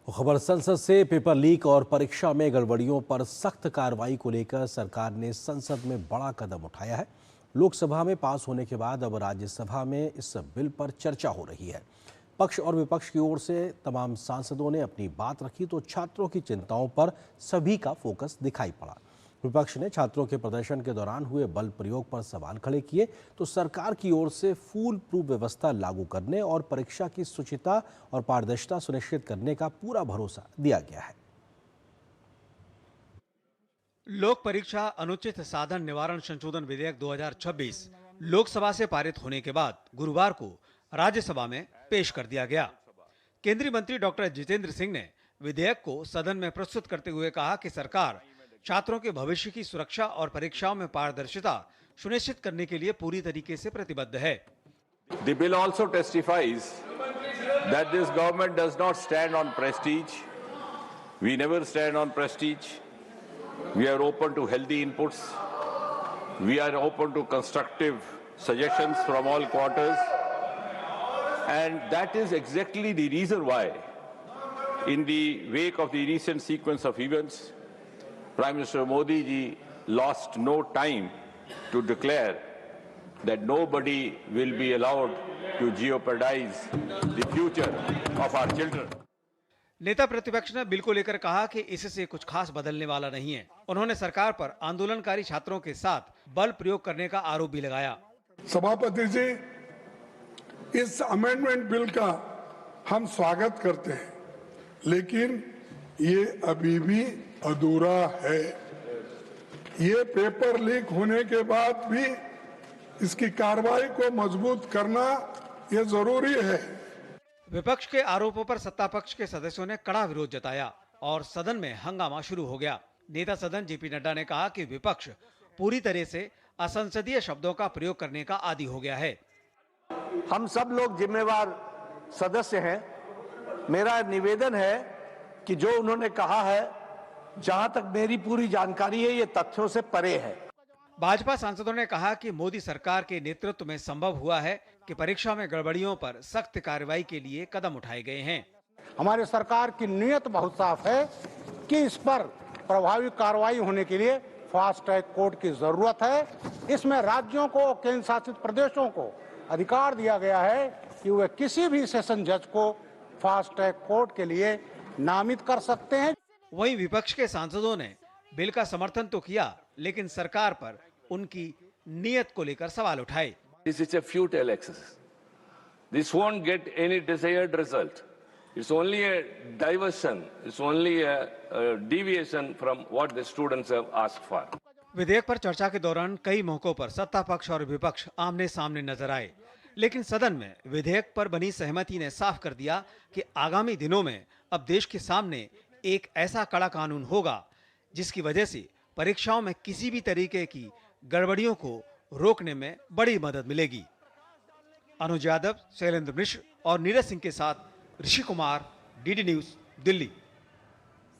खबर संसद से पेपर लीक और परीक्षा में गड़बड़ियों पर सख्त कार्रवाई को लेकर सरकार ने संसद में बड़ा कदम उठाया है। लोकसभा में पास होने के बाद अब राज्यसभा में इस बिल पर चर्चा हो रही है। पक्ष और विपक्ष की ओर से तमाम सांसदों ने अपनी बात रखी तो छात्रों की चिंताओं पर सभी का फोकस दिखाई पड़ा। विपक्ष ने छात्रों के प्रदर्शन के दौरान हुए बल प्रयोग पर सवाल खड़े किए तो सरकार की ओर से फूल प्रूफ व्यवस्था लागू करने और परीक्षा की शुचिता और पारदर्शिता सुनिश्चित करने का पूरा भरोसा दिया गया है। लोक परीक्षा अनुचित साधन निवारण संशोधन विधेयक 2026 लोकसभा से पारित होने के बाद गुरुवार को राज्यसभा में पेश कर दिया गया। केंद्रीय मंत्री डॉक्टर जितेंद्र सिंह ने विधेयक को सदन में प्रस्तुत करते हुए कहा कि सरकार छात्रों के भविष्य की सुरक्षा और परीक्षाओं में पारदर्शिता सुनिश्चित करने के लिए पूरी तरीके से प्रतिबद्ध है। The bill also testifies that this government does not stand on prestige. We never stand on prestige. We are open to healthy inputs. We are open to constructive suggestions from all quarters. And that is exactly the reason why, in the wake of the recent sequence of events, Prime Minister Modi ji lost no time to declare that nobody will be allowed to jeopardize the future of our children. नेता प्रतिपक्ष ने bill को लेकर कहा कि इससे कुछ खास बदलने वाला नहीं है। उन्होंने सरकार पर आंदोलनकारी छात्रों के साथ बल प्रयोग करने का आरोप भी लगाया। सभापति जी, इस अमेंडमेंट बिल का हम स्वागत करते हैं, लेकिन ये अभी भी अधूरा है। ये पेपर लीक होने के बाद भी इसकी कार्रवाई को मजबूत करना ये जरूरी है। विपक्ष के आरोपों पर सत्ता पक्ष के सदस्यों ने कड़ा विरोध जताया और सदन में हंगामा शुरू हो गया। नेता सदन जेपी नड्डा ने कहा कि विपक्ष पूरी तरह से असंसदीय शब्दों का प्रयोग करने का आदी हो गया है। हम सब लोग जिम्मेवार सदस्य हैं। मेरा निवेदन है कि जो उन्होंने कहा है, जहां तक मेरी पूरी जानकारी है, ये तथ्यों से परे है। भाजपा सांसदों ने कहा कि मोदी सरकार के नेतृत्व में संभव हुआ है कि परीक्षा में गड़बड़ियों पर सख्त कार्रवाई के लिए कदम उठाए गए हैं। हमारी सरकार की नीयत बहुत साफ है कि इस पर प्रभावी कार्रवाई होने के लिए फास्ट ट्रैक कोर्ट की जरूरत है। इसमें राज्यों को, केंद्र शासित प्रदेशों को अधिकार दिया गया है कि वे किसी भी सेशन जज को फास्ट ट्रैक कोर्ट के लिए नामित कर सकते हैं। वहीं विपक्ष के सांसदों ने बिल का समर्थन तो किया, लेकिन सरकार पर उनकी नीयत को लेकर सवाल उठाए। This is a futile exercise. This won't get any desired result. It's only a diversion. It's only a deviation from what the students have asked for. विधेयक पर चर्चा के दौरान कई मौकों पर सत्ता पक्ष और विपक्ष आमने सामने नजर आए, लेकिन सदन में विधेयक पर बनी सहमति ने साफ कर दिया कि आगामी दिनों में अब देश के सामने एक ऐसा कड़ा कानून होगा जिसकी वजह से परीक्षाओं में किसी भी तरीके की गड़बड़ियों को रोकने में बड़ी मदद मिलेगी। अनुज यादव, शैलेंद्र मिश्र और नीरज सिंह के साथ ऋषि कुमार, डीडी न्यूज, दिल्ली।